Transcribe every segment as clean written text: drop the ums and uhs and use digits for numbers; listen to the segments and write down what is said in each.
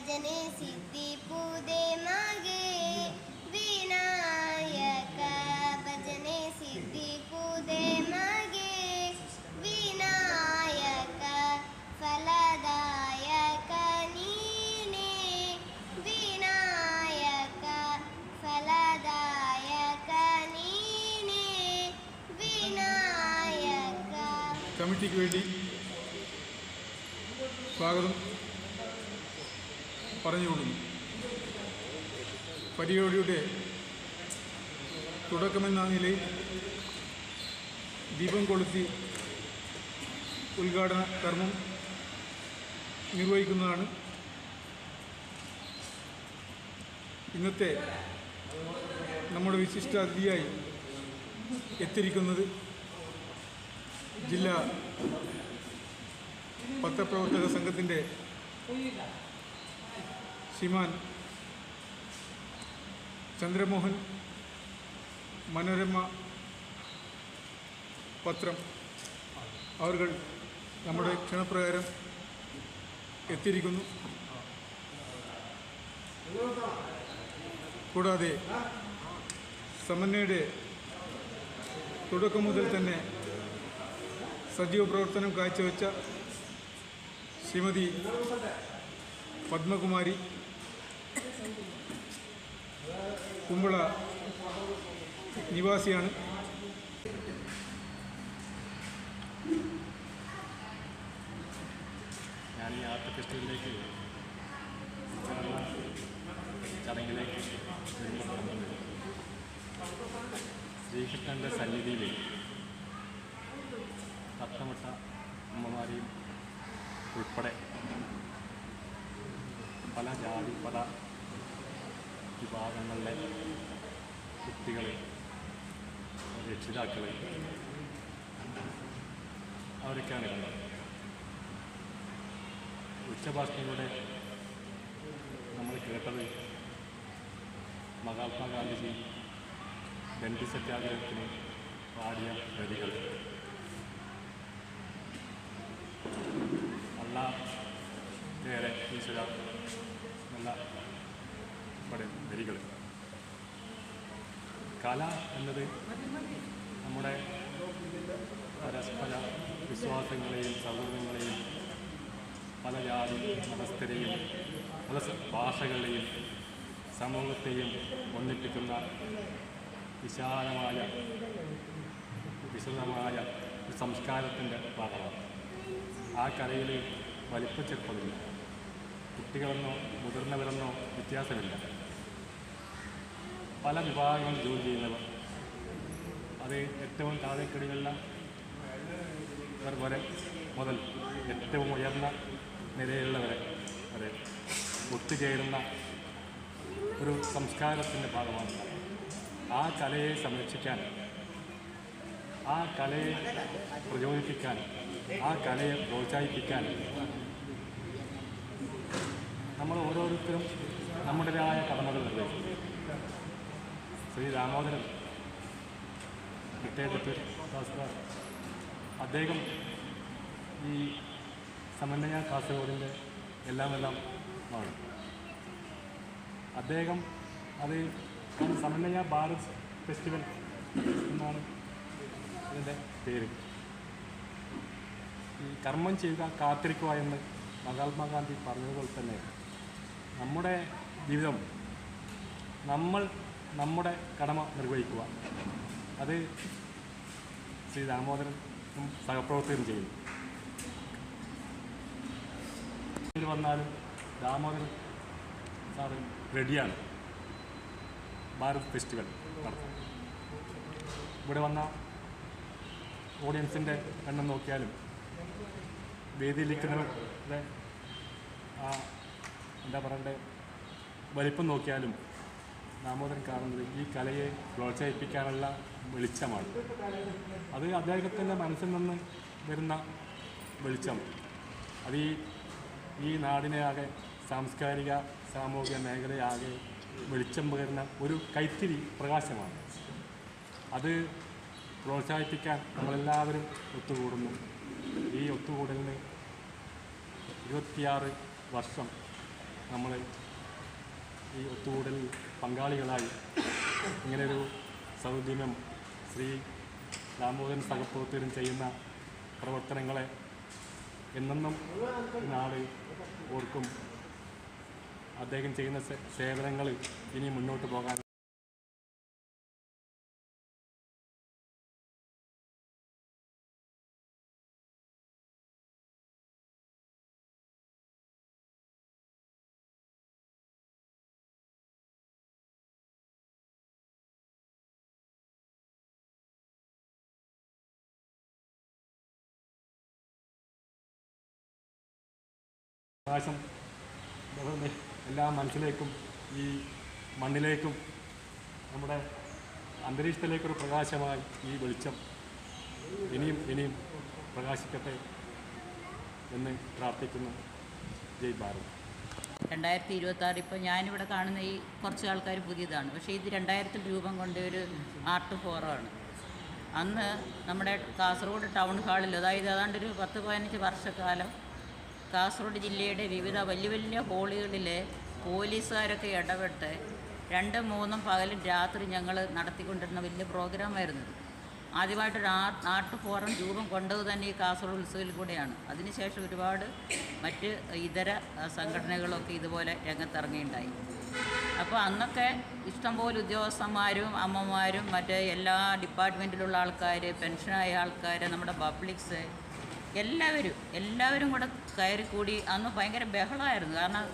ಭಜನೆ ಸಿದ್ಧಿ ಪೂದೆ ಮಗೆ ವಿನಾಯಕ ಭಜನೆ ಸಿದ್ಧಿ ಪೂದೆ ಮಗೆ ವಿನಾಯಕ ಫಲದಾಯಕ ನೀನೇ ವಿನಾಯಕ ಫಲದಾಯಕ ನೀನೇ വിനായക. കമ്മിറ്റിക്ക് വേണ്ടി സ്വാഗതം പറഞ്ഞുകൊള്ളുന്നു. പരിപാടിയുടെ തുടക്കമെന്ന നിലയിൽ ദീപം കൊളുത്തി ഉദ്ഘാടന കർമ്മം നിർവഹിക്കുന്നതാണ്. ഇന്നത്തെ നമ്മുടെ വിശിഷ്ട അതിഥിയായി എത്തിയിരിക്കുന്നത് ജില്ലാ പത്രപ്രവർത്തക സംഘത്തിൻ്റെ ശ്രീമാൻ ചന്ദ്രമോഹൻ, മനോരമ പത്രം അവർ നമ്മുടെ ക്ഷണപ്രകാരം എത്തിയിരിക്കുന്നു. കൂടാതെ സമന്വയയുടെ തുടക്കം മുതൽ തന്നെ സജീവ പ്രവർത്തനം കാഴ്ചവെച്ച ശ്രീമതി പത്മകുമാരി കുമ്പള നിവാസിയാണ്. ഞാൻ ഈ ആർട്ട് ഫെസ്റ്റിവലിലേക്ക് ചടങ്ങിലേക്ക് വരുന്നത് ശ്രീകൃഷ്ണൻ്റെ സന്നിധിയിൽ തത്തമിട്ട അമ്മമാരെയും ഉൾപ്പെടെ പല ജാതി പല വിഭാഗങ്ങളിലെ കുട്ടികൾ, രക്ഷിതാക്കൾ അവരൊക്കെയാണ് കണ്ടത്. ഉച്ചഭാഷണിലൂടെ നമ്മൾ കേട്ടത് മഹാത്മാഗാന്ധിജി ദണ്ഡി സത്യാഗ്രഹത്തിന് പാടിയ വരികൾ, അല്ലാ നേരെ ഈശ്വര നല്ല വരികൾ. കല എന്നത് നമ്മുടെ പരസ്പര വിശ്വാസങ്ങളെയും സൗഹൃദങ്ങളെയും പല ജാതി മതസ്ഥരെയും പല ഭാഷകളെയും സമൂഹത്തെയും ഒന്നിപ്പിക്കുന്ന വിശാലമായ വിശദമായ ഒരു സംസ്കാരത്തിൻ്റെ ഭാഗമാണ്. ആ കലയിൽ വലിപ്പച്ചെറുപ്പമില്ല, കുട്ടികളെന്നോ മുതിർന്നവരെന്നോ വ്യത്യാസമില്ല. പല വിഭാഗങ്ങൾ ജോലി ചെയ്യുന്നവർ, അത് ഏറ്റവും താഴേക്കടികളിലുള്ള വരെ മുതൽ ഏറ്റവും ഉയർന്ന നിലയിലുള്ളവരെ വരെ ഒത്തുചേരുന്ന ഒരു സംസ്കാരത്തിൻ്റെ ഭാഗമാണ്. ആ കലയെ സംരക്ഷിക്കാൻ, ആ കലയെ പ്രചോദിപ്പിക്കാൻ, ആ കലയെ പ്രോത്സാഹിപ്പിക്കാൻ നമ്മൾ ഓരോരുത്തരും നമ്മുടേതായ കടമകൾ നിർവഹിക്കും. ശ്രീ ദാമോദരൻ റിട്ടയർഡ് തഹസിൽദാർ, അദ്ദേഹം ഈ സമന്വയ കാസർഗോഡിൻ്റെ എല്ലാം ആണ്. അദ്ദേഹം അത് സമന്വയ ഭാരത് ഫെസ്റ്റിവൽ എന്നാണ് ഇതിൻ്റെ പേര്. ഈ കർമ്മം ചെയ്യുക കാത്തിരിക്കുക എന്ന് മഹാത്മാഗാന്ധി പറഞ്ഞതുപോലെ തന്നെ നമ്മുടെ ജീവിതം നമ്മൾ നമ്മുടെ കടമ നിർവഹിക്കുക, അത് ശ്രീ ദാമോദരനും സഹപ്രവർത്തകരും ചെയ്യുന്നു. വന്നാലും ദാമോദരൻ സാറ് റെഡിയാണ് ഭാരത് ഫെസ്റ്റിവൽ നടത്താൻ. ഇവിടെ വന്ന ഓഡിയൻസിൻ്റെ എണ്ണം നോക്കിയാലും വേദിയിലിരിക്കുന്നവരുടെ എന്താ പറയണ്ടേ വലിപ്പം നോക്കിയാലും ദാമോദരൻ കാണുന്നത് ഈ കലയെ പ്രോത്സാഹിപ്പിക്കാനുള്ള വെളിച്ചമാണ്. അത് അദ്ദേഹത്തിൻ്റെ മനസ്സിൽ നിന്ന് വരുന്ന വെളിച്ചം, അത് ഈ നാടിനെ ആകെ സാംസ്കാരിക സാമൂഹിക മേഖലയാകെ വെളിച്ചം പകരുന്ന ഒരു കൈത്തിരി പ്രകാശമാണ്. അത് പ്രോത്സാഹിപ്പിക്കാൻ നമ്മളെല്ലാവരും ഒത്തുകൂടുന്നു. ഈ ഒത്തുകൂടലിന് 26 വർഷം നമ്മൾ ഈ ഒത്തുകൂടലിൽ പങ്കാളികളായി ഇങ്ങനെയൊരു സൗജന്യം ശ്രീ ദാമോദരൻ സഹപ്രവർത്തകരും ചെയ്യുന്ന പ്രവർത്തനങ്ങളെ എന്നെന്നും നാട് ഓർക്കും. അദ്ദേഹം ചെയ്യുന്ന സേവനങ്ങൾ ഇനി മുന്നോട്ട് പോകാൻ പ്രകാശം എല്ലാ മനസ്സിലേക്കും ഈ മണ്ണിലേക്കും നമ്മുടെ അന്തരീക്ഷത്തിലേക്കൊരു പ്രകാശമായി ഈ വെളിച്ചം ഇനിയും പ്രകാശിക്കട്ടെ എന്ന് പ്രാർത്ഥിക്കുന്നു. ജയ് ഭാരത്. 2026 ഇപ്പോൾ ഞാനിവിടെ കാണുന്ന ഈ കുറച്ച് ആൾക്കാർ പുതിയതാണ്. പക്ഷേ ഇത് 2000 രൂപം കൊണ്ട ഒരു ആർട്ട് ഫോറമാണ്. അന്ന് നമ്മുടെ കാസർഗോഡ് ടൗൺ ഹാളിൽ, അതായത് ഏതാണ്ടൊരു 10-15 വർഷക്കാലം കാസർഗോഡ് ജില്ലയുടെ വിവിധ വലിയ വലിയ ഹോളുകളിലെ പോലീസുകാരൊക്കെ ഇടപെട്ട് 2-3 പകലും രാത്രി ഞങ്ങൾ നടത്തിക്കൊണ്ടിരുന്ന വലിയ പ്രോഗ്രാമായിരുന്നു. ആദ്യമായിട്ടൊരു ആർട്ട് ഫോറം രൂപം കൊണ്ടത് തന്നെ ഈ കാസർഗോഡ് ഉത്സവത്തിൽ കൂടെയാണ്. അതിനുശേഷം ഒരുപാട് മറ്റ് ഇതര സംഘടനകളൊക്കെ ഇതുപോലെ രംഗത്തിറങ്ങിയിട്ടുണ്ടായി. അപ്പോൾ അന്നൊക്കെ ഇഷ്ടംപോലെ ഉദ്യോഗസ്ഥന്മാരും അമ്മമാരും മറ്റ് എല്ലാ ഡിപ്പാർട്ട്മെൻറ്റിലുള്ള ആൾക്കാർ, പെൻഷനായ ആൾക്കാർ, നമ്മുടെ പബ്ലിക്സ് എല്ലാവരും കൂടെ കയറിക്കൂടി അന്ന് ഭയങ്കര ബഹളമായിരുന്നു. കാരണം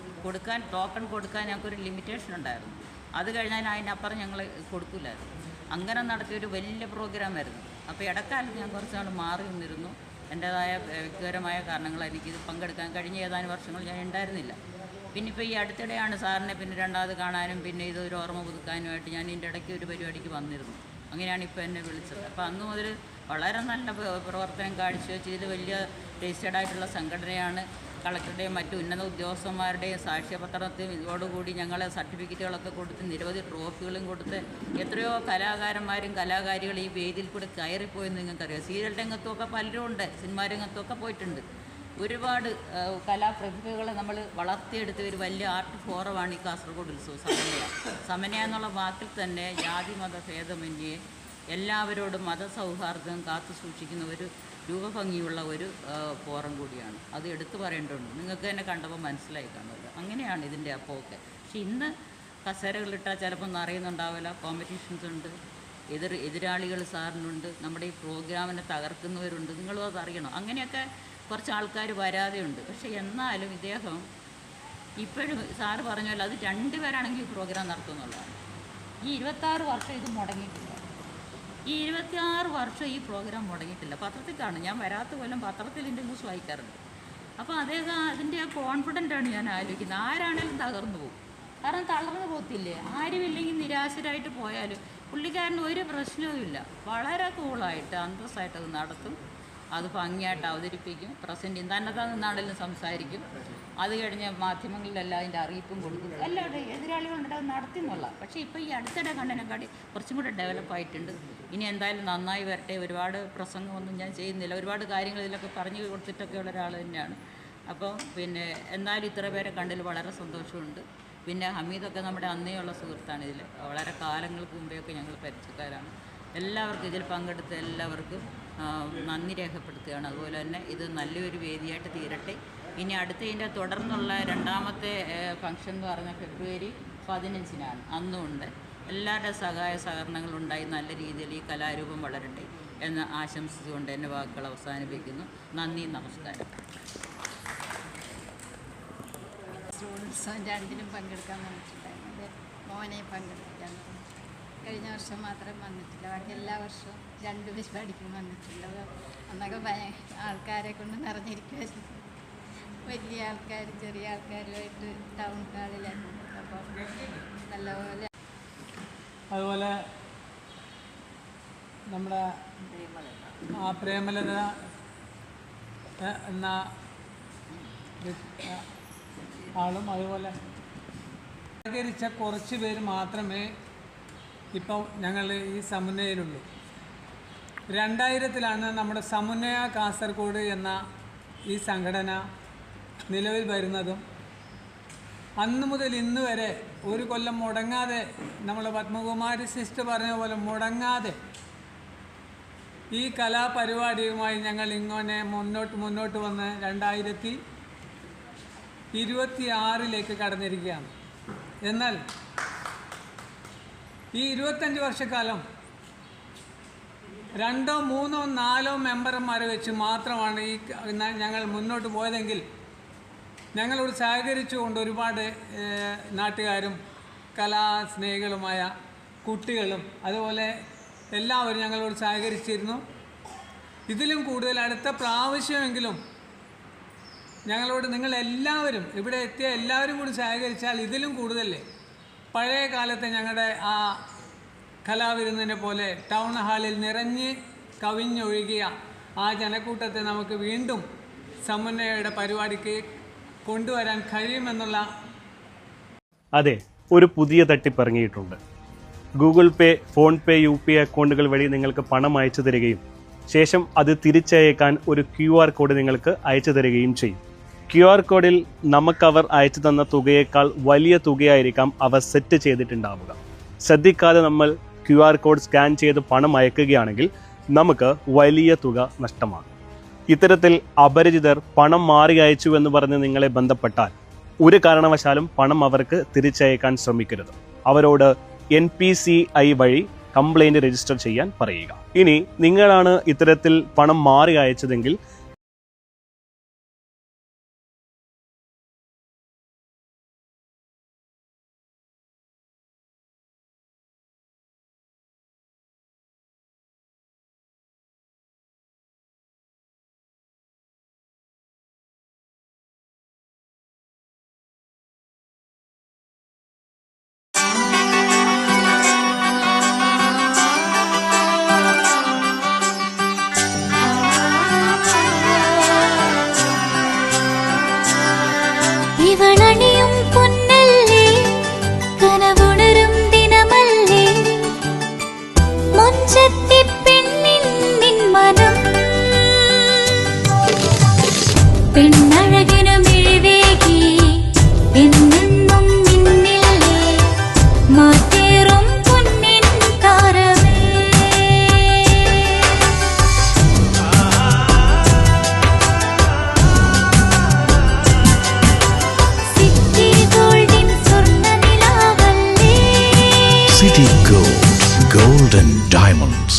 ടോക്കൺ കൊടുക്കാൻ ഞങ്ങൾക്കൊരു ലിമിറ്റേഷൻ ഉണ്ടായിരുന്നു. അത് കഴിഞ്ഞാൽ അതിനപ്പുറം ഞങ്ങൾ കൊടുക്കില്ലായിരുന്നു. അങ്ങനെ നടത്തിയൊരു വലിയ പ്രോഗ്രാമായിരുന്നു. അപ്പോൾ ഇടക്കാലത്ത് ഞാൻ കുറച്ച് നാൾ മാറി നിന്നിരുന്നു. എൻ്റേതായ വ്യക്തിപരമായ കാരണങ്ങൾ എനിക്കിത് പങ്കെടുക്കാൻ കഴിഞ്ഞ ഏതാനും വർഷങ്ങൾ ഞാൻ ഉണ്ടായിരുന്നില്ല. പിന്നെ ഇപ്പോൾ ഈ അടുത്തിടെയാണ് സാറിനെ പിന്നെ രണ്ടാമത് കാണാനും പിന്നെ ഇതൊരു ഓർമ്മ പുതുക്കാനുമായിട്ട് ഞാൻ ഇതിൻ്റെ ഇടയ്ക്ക് ഒരു പരിപാടിക്ക് വന്നിരുന്നു. അങ്ങനെയാണ് ഇപ്പോൾ എന്നെ വിളിച്ചത്. അപ്പോൾ അന്ന് മുതൽ വളരെ നല്ല പ്രവർത്തനം കാഴ്ചവെച്ച് ഇത് വലിയ രജിസ്റ്റേർഡ് ആയിട്ടുള്ള സംഘടനയാണ്. കളക്ടറുടെയും മറ്റു ഉന്നത ഉദ്യോഗസ്ഥന്മാരുടെയും സാക്ഷ്യപത്രത്തിൽ ഇതോടുകൂടി ഞങ്ങൾ സർട്ടിഫിക്കറ്റുകളൊക്കെ കൊടുത്ത് നിരവധി ട്രോഫികളും കൊടുത്ത് എത്രയോ കലാകാരന്മാരും കലാകാരികളും ഈ വേദിയിൽ കൂടെ കയറിപ്പോയെന്ന് നിങ്ങൾക്കറിയാം. സീരിയൽ രംഗത്തുമൊക്കെ പലരും ഉണ്ട്, സിനിമാ രംഗത്തുമൊക്കെ പോയിട്ടുണ്ട്. ഒരുപാട് കലാപ്രതിഭകളെ നമ്മൾ വളർത്തിയെടുത്ത ഒരു വലിയ ആർട്ട് ഫോറമാണ് ഈ കാസർഗോഡ് ഉത്സവം. സമന്വയ എന്നുള്ള വാക്കിൽ തന്നെ ജാതി മത ഭേദമന്യേ എല്ലാവരോടും മതസൗഹാർദ്ദം കാത്തു സൂക്ഷിക്കുന്ന ഒരു രൂപഭംഗിയുള്ള ഒരു ഫോറം കൂടിയാണ്. അത് എടുത്തു പറയേണ്ടതുണ്ട്. നിങ്ങൾക്ക് തന്നെ കണ്ടപ്പോൾ മനസ്സിലായി കാണുമല്ലോ. അങ്ങനെയാണ് ഇതിൻ്റെ അപ്പമൊക്കെ. പക്ഷെ ഇന്ന് കസേരകളിട്ടാൽ ചിലപ്പോൾ ഒന്നും അറിയുന്നുണ്ടാവില്ല. കോമ്പറ്റീഷൻസ് ഉണ്ട്, എതിരാളികൾ സാറിനുണ്ട്, നമ്മുടെ ഈ പ്രോഗ്രാമിനെ തകർക്കുന്നവരുണ്ട്. നിങ്ങളും അത് അറിയണം. അങ്ങനെയൊക്കെ കുറച്ച് ആൾക്കാർ വരാതെയുണ്ട്. പക്ഷേ എന്നാലും ഇദ്ദേഹം ഇപ്പോഴും സാറ് പറഞ്ഞല്ലോ, അത് 2 പേരാണെങ്കിൽ ഈ പ്രോഗ്രാം നടത്തുമെന്നുള്ളതാണ്. ഈ 26 വർഷം ഇത് മുടങ്ങിയിട്ടില്ല. ഈ 26 വർഷം ഈ പ്രോഗ്രാം മുടങ്ങിയിട്ടില്ല. പത്രത്തിൽ കാണും. ഞാൻ വരാത്ത കൊല്ലം പത്രത്തിൽ ഇതിൻ്റെ ന്യൂസ് വായിക്കാറുണ്ട്. അപ്പോൾ അദ്ദേഹം അതിൻ്റെ ആ കോൺഫിഡൻ്റാണ് ഞാൻ ആലോചിക്കുന്നത്. ആരാണേലും തകർന്നു പോകും. കാരണം തളർന്നു പോകത്തില്ലേ. ആരുമില്ലെങ്കിൽ നിരാശരായിട്ട് പോയാലും പുള്ളിക്കാരന് ഒരു പ്രശ്നവുമില്ല. വളരെ കൂളായിട്ട് അന്തസ്സായിട്ട് അത് നടത്തും. അത് ഭംഗിയായിട്ട് അവതരിപ്പിക്കും. പ്രസൻറ്റ് തന്നതാ നിന്നാണെങ്കിലും സംസാരിക്കും. അത് കഴിഞ്ഞ് മാധ്യമങ്ങളിലെല്ലാം അതിൻ്റെ അറിയിപ്പും കൊടുക്കും. എല്ലാവരുടെയും എതിരാളികളുണ്ട് അത് നടത്തി എന്നുള്ള. പക്ഷേ ഇപ്പോൾ ഈ അടുത്തിടെ കണ്ടതിനെക്കാട്ടി കുറച്ചും കൂടെ ഡെവലപ്പായിട്ടുണ്ട്. ഇനി എന്തായാലും നന്നായി വരട്ടെ. ഒരുപാട് പ്രസംഗമൊന്നും ഞാൻ ചെയ്യുന്നില്ല. ഒരുപാട് കാര്യങ്ങൾ ഇതിലൊക്കെ പറഞ്ഞു കൊടുത്തിട്ടൊക്കെ ഉള്ള ഒരാൾ തന്നെയാണ്. അപ്പോൾ പിന്നെ എന്നാലും ഇത്ര പേരെ കണ്ടതിൽ വളരെ സന്തോഷമുണ്ട്. പിന്നെ ഹമീദൊക്കെ നമ്മുടെ അന്നേയുള്ള സുഹൃത്താണ്. ഇതിൽ വളരെ കാലങ്ങൾക്ക് മുമ്പെയൊക്കെ ഞങ്ങൾ പരിചയക്കാരാണ്. എല്ലാവർക്കും ഇതിൽ പങ്കെടുത്ത എല്ലാവർക്കും നന്ദി രേഖപ്പെടുത്തുകയാണ്. അതുപോലെ തന്നെ ഇത് നല്ലൊരു വേദിയായിട്ട് തീരട്ടെ. ഇനി അടുത്തതിൻ്റെ തുടർന്നുള്ള 2ാമത്തെ ഫംഗ്ഷൻ എന്ന് പറഞ്ഞാൽ ഫെബ്രുവരി 15-നാണ്. അന്നുമുണ്ട്. എല്ലാവരുടെ സഹായ സഹകരണങ്ങളുണ്ടായി നല്ല രീതിയിൽ ഈ കലാരൂപം വളരട്ടെ എന്ന് ആശംസിച്ചുകൊണ്ട് എൻ്റെ വാക്കുകൾ അവസാനിപ്പിക്കുന്നു. നന്ദി, നമസ്കാരം. ഉത്സവം 2നും പങ്കെടുക്കാൻ വന്നിട്ടുണ്ടായിരുന്നു. എൻ്റെ മോനെ പങ്കെടുപ്പിക്കാൻ കഴിഞ്ഞ വർഷം മാത്രം വന്നിട്ടില്ല. ബാക്കി എല്ലാ വർഷവും 2 പരിപാടിക്കും വന്നിട്ടുണ്ട്. അന്നൊക്കെ ആൾക്കാരെ കൊണ്ട് നിറഞ്ഞിരിക്കുമായിരുന്നു. വലിയ ആൾക്കാർ ചെറിയ ആൾക്കാരുമായിട്ട് ടൗൺ ഹാളിലായിരുന്നു. അപ്പോൾ നല്ലപോലെ അതുപോലെ നമ്മുടെ പ്രേമലത എന്ന ആളും അതുപോലെ സഹകരിച്ച കുറച്ച് പേര് മാത്രമേ ഇപ്പോൾ ഞങ്ങൾ ഈ സമന്വയയിലുള്ളൂ. 2000-ലാണ് നമ്മുടെ സമന്വയ കാസർഗോഡ് എന്ന ഈ സംഘടന നിലവിൽ വരുന്നതും അന്ന് മുതൽ ഇന്ന് വരെ ഒരു കൊല്ലം മുടങ്ങാതെ നമ്മൾ പത്മകുമാരി സിസ്റ്റർ പറഞ്ഞ പോലെ മുടങ്ങാതെ ഈ കലാപരിപാടിയുമായി ഞങ്ങൾ ഇങ്ങനെ മുന്നോട്ട് വന്ന് 2026 കടന്നിരിക്കുകയാണ്. എന്നാൽ ഈ 25 വർഷക്കാലം 2, 3, 4 മെമ്പർമാരെ വെച്ച് മാത്രമാണ് ഈ ഞങ്ങൾ മുന്നോട്ട് പോയതെങ്കിൽ ഞങ്ങളോട് സഹകരിച്ചുകൊണ്ട് ഒരുപാട് നാട്ടുകാരും കലാസ്നേഹികളുമായ കുട്ടികളും അതുപോലെ എല്ലാവരും ഞങ്ങളോട് സഹകരിച്ചിരുന്നു. ഇതിലും കൂടുതൽ അടുത്ത പ്രാവശ്യമെങ്കിലും ഞങ്ങളോട് നിങ്ങളെല്ലാവരും ഇവിടെ എത്തിയ എല്ലാവരും കൂടി സഹകരിച്ചാൽ ഇതിലും കൂടുതൽ പഴയ കാലത്തെ ഞങ്ങളുടെ ആ കലാവിരുന്നിനെ പോലെ ടൗൺ ഹാളിൽ നിറഞ്ഞ് കവിഞ്ഞൊഴുകിയ ആ ജനക്കൂട്ടത്തെ നമുക്ക് വീണ്ടും സമന്വയയുടെ പരിപാടിക്ക് കൊണ്ടുവരാൻ കഴിയുമെന്നുള്ള. അതെ, ഒരു പുതിയ തട്ടിപ്പ് ഇറങ്ങിയിട്ടുണ്ട്. ഗൂഗിൾ പേ, ഫോൺ പേ, UPI അക്കൗണ്ടുകൾ വഴി നിങ്ങൾക്ക് പണം അയച്ചു തരികയും ശേഷം അത് തിരിച്ചയക്കാൻ ഒരു QR കോഡ് നിങ്ങൾക്ക് അയച്ചു തരികയും ചെയ്യും. QR കോഡിൽ നമുക്കവർ അയച്ചു തന്ന തുകയേക്കാൾ വലിയ തുകയായിരിക്കാം അവർ സെറ്റ് ചെയ്തിട്ടുണ്ടാവുക. ശ്രദ്ധിക്കാതെ നമ്മൾ QR കോഡ് സ്കാൻ ചെയ്ത് പണം അയക്കുകയാണെങ്കിൽ നമുക്ക് വലിയ തുക നഷ്ടമാണ്. ഇത്തരത്തിൽ അപരിചിതർ പണം മാറി അയച്ചു എന്ന് പറഞ്ഞ് നിങ്ങളെ ബന്ധപ്പെട്ടാൽ ഒരു കാരണവശാലും പണം അവർക്ക് തിരിച്ചയക്കാൻ ശ്രമിക്കരുത്. അവരോട് NPCI വഴി കംപ്ലൈൻറ്റ് രജിസ്റ്റർ ചെയ്യാൻ പറയുക. ഇനി നിങ്ങളാണ് ഇത്തരത്തിൽ പണം മാറി അയച്ചതെങ്കിൽ ഇവളണിയും പൊന്നല്ലേ കനവുണരും ദിനമല്ലേ മൊഞ്ചത്തി പെണ്ണിൻ നിൻ മനം പെണ്ണഴകിനു മിഴിവേകി എന്നെന്നും നിന്നില്ലേ മാറ്റേറും പൊന്നിൻ താരമേ City Gold and Diamonds.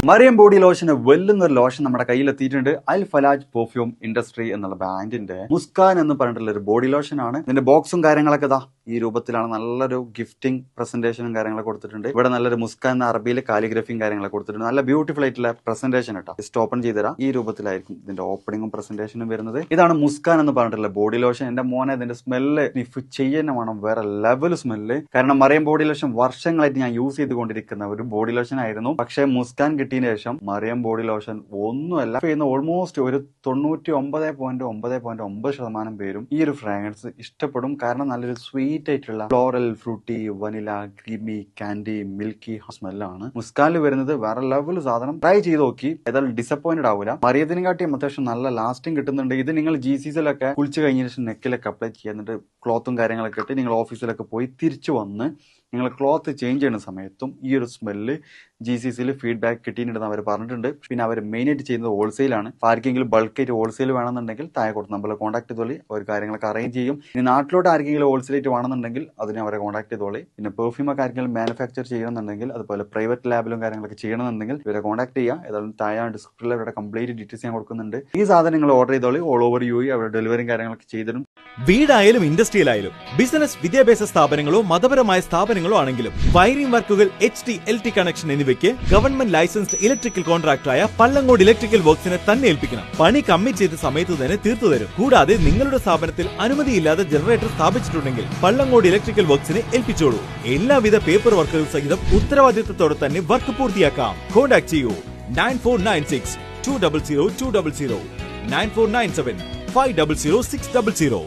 Mariyam body ലോഷന് വെല്ലുന്നൊരു ലോഷൻ നമ്മുടെ കയ്യിലെത്തിയിട്ടുണ്ട്. അൽ ഫലാജ് പെർഫ്യൂം ഇൻഡസ്ട്രി എന്നുള്ള ബ്രാൻഡിന്റെ മുസ്കാൻ എന്ന് പറഞ്ഞിട്ടുള്ള ഒരു ബോഡി ലോഷൻ ആണ്. ഇതിന്റെ ബോക്സും കാര്യങ്ങളൊക്കെ ഇതാ ഈ രൂപത്തിലാണ്. നല്ലൊരു ഗിഫ്റ്റിംഗ് പ്രസന്റേഷനും കാര്യങ്ങളൊക്കെ കൊടുത്തിട്ടുണ്ട്. ഇവിടെ നല്ലൊരു മുസ്കാൻ എന്ന അറബിയിൽ കാലിഗ്രഫിയും കാര്യങ്ങളൊക്കെ കൊടുത്തിട്ടുണ്ട്. നല്ല ബ്യൂട്ടിഫുൾ ആയിട്ടുള്ള പ്രസന്റേഷൻ കേട്ടോ. ജസ്റ്റ് ഓപ്പൺ ചെയ്തുതരാം. ഈ രൂപത്തിലായിരിക്കും ഇതിന്റെ ഓപ്പണിങ്ങും പ്രസന്റേഷനും വരുന്നത്. ഇതാണ് മുസ്കാൻ എന്ന് പറഞ്ഞിട്ടുള്ള ബോഡി ലോഷൻ. എന്റെ മോനെ ഇതിന്റെ സ്മെല്ല് സ്നിഫ് ചെയ്യുന്ന വേണം, വേറെ ലെവൽ സ്മെല്ല്. കാരണം മറിയം ബോഡി ലോഷൻ വർഷങ്ങളായിട്ട് ഞാൻ യൂസ് ചെയ്തുകൊണ്ടിരിക്കുന്ന ഒരു ബോഡി ലോഷൻ ആയിരുന്നു. പക്ഷേ മുസ്കാൻ കിട്ടിയതിനു ശേഷം മറിയം ബോഡി ലോഷൻ ഒന്നുമല്ല ചെയ്യുന്ന ഓൾമോസ്റ്റ് ഒരു 99.9% പേരും ഈ ഒരു ഫ്രാഗ്രൻസ് ഇഷ്ടപ്പെടും. കാരണം നല്ലൊരു സ്വീറ്റ് ആയിട്ടുള്ള floral, fruity, vanilla, creamy, candy, milky സ്മെല്ലാണ് മുസ്കാനിൽ വരുന്നത്. വേറെ ലെവൽ സാധനം. ട്രൈ ചെയ്ത് നോക്കി, ഏതായാലും ഡിസപ്പോയിന്റഡ് ആവില്ല. മറിയത്തിനും കാട്ടിയും അത്യാവശ്യം നല്ല ലാസ്റ്റിംഗ് കിട്ടുന്നുണ്ട്. ഇത് നിങ്ങൾ GCCയിലൊക്കെ കുളിച്ച് കഴിഞ്ഞ ശേഷം നെക്കിലൊക്കെ അപ്ലൈ ചെയ്യുന്നുണ്ട്. ക്ലോത്തും കാര്യങ്ങളൊക്കെ ഇട്ട് നിങ്ങൾ ഓഫീസിലൊക്കെ പോയി തിരിച്ചു വന്ന് നിങ്ങൾ ക്ലോത്ത് ചേഞ്ച് ചെയ്യുന്ന സമയത്തും ഈ ഒരു സ്മെല്ല് GCCയിൽ ഫീഡ്ബാക്ക് കിട്ടിയിട്ടുണ്ടെന്ന് അവർ പറഞ്ഞിട്ടുണ്ട്. പിന്നെ അവർ മെയിനായിട്ട് ചെയ്യുന്നത് ഹോൾസെയിലാണ്. ആർക്കെങ്കിലും ബൾക്കായിട്ട് ഹോൾസെയിൽ വേണമെന്നുണ്ടെങ്കിൽ താഴെ കൊടുത്ത് നമ്മളെ കോൺടാക്ട് ചെയ്തോളി. അവർ കാര്യങ്ങളൊക്കെ അറേഞ്ച് ചെയ്യും. ഇനി നാട്ടിലോട്ട് ആർക്കെങ്കിലും ഹോൾസെയിലായിട്ട് വേണമെന്നുണ്ടെങ്കിൽ അതിനെ അവരെ കോൺടാക്ട് ചെയ്തോളി. പിന്നെ പെർഫ്യൂമൊക്കെ ആർക്കെങ്കിലും മാനുഫാക്ചർ ചെയ്യണമെന്നുണ്ടെങ്കിൽ അതുപോലെ പ്രൈവറ്റ് ലാബിലും കാര്യങ്ങളൊക്കെ ചെയ്യണമെന്നുണ്ടെങ്കിൽ ഇവരെ കോൺടാക്ട് ചെയ്യുക. ഏതായാലും താഴെ ഡിസ്ക്രിപ്ഷനിൽ അവരുടെ കംപ്ലീറ്റ് ഡീറ്റെയിൽസ് ഞാൻ കൊടുക്കുന്നുണ്ട്. ഈ സാധനം നിങ്ങൾ ഓർഡർ ചെയ്തോളി. ഓൾ ഓവർ UAE അവരുടെ ഡെലിവറിയും കാര്യങ്ങളൊക്കെ ചെയ്തിടും. വീടായാലും ഇൻഡസ്ട്രിയിലായാലും ബിസിനസ്, വിദ്യാഭ്യാസ സ്ഥാപനങ്ങളോ മതപരമായ സ്ഥാപനങ്ങളോ ആണെങ്കിലും വയറിംഗ് വർക്കുകൾ, HT, LT കണക്ഷൻ എന്നിവയ്ക്ക് ഗവൺമെന്റ് ലൈസൻസ്ഡ് ഇലക്ട്രിക്കൽ കോൺട്രാക്ടറായ പള്ളങ്ങോട് ഇലക്ട്രിക്കൽ വർക്സിനെ തന്നെ ഏൽപ്പിക്കണം. പണി കമ്മിറ്റ് ചെയ്ത സമയത്ത് തന്നെ തീർത്തു തരും. കൂടാതെ നിങ്ങളുടെ സ്ഥാപനത്തിൽ അനുമതിയില്ലാതെ ജനറേറ്റർ സ്ഥാപിച്ചിട്ടുണ്ടെങ്കിൽ പള്ളങ്ങോട് ഇലക്ട്രിക്കൽ വർക്സിനെ ഏൽപ്പിച്ചോളൂ. എല്ലാവിധ പേപ്പർ വർക്കുകൾ സഹിതം ഉത്തരവാദിത്തത്തോടെ തന്നെ വർക്ക് പൂർത്തിയാക്കാം. കോൺടാക്ട് ചെയ്യൂ 9496 200 200 9497 500 600.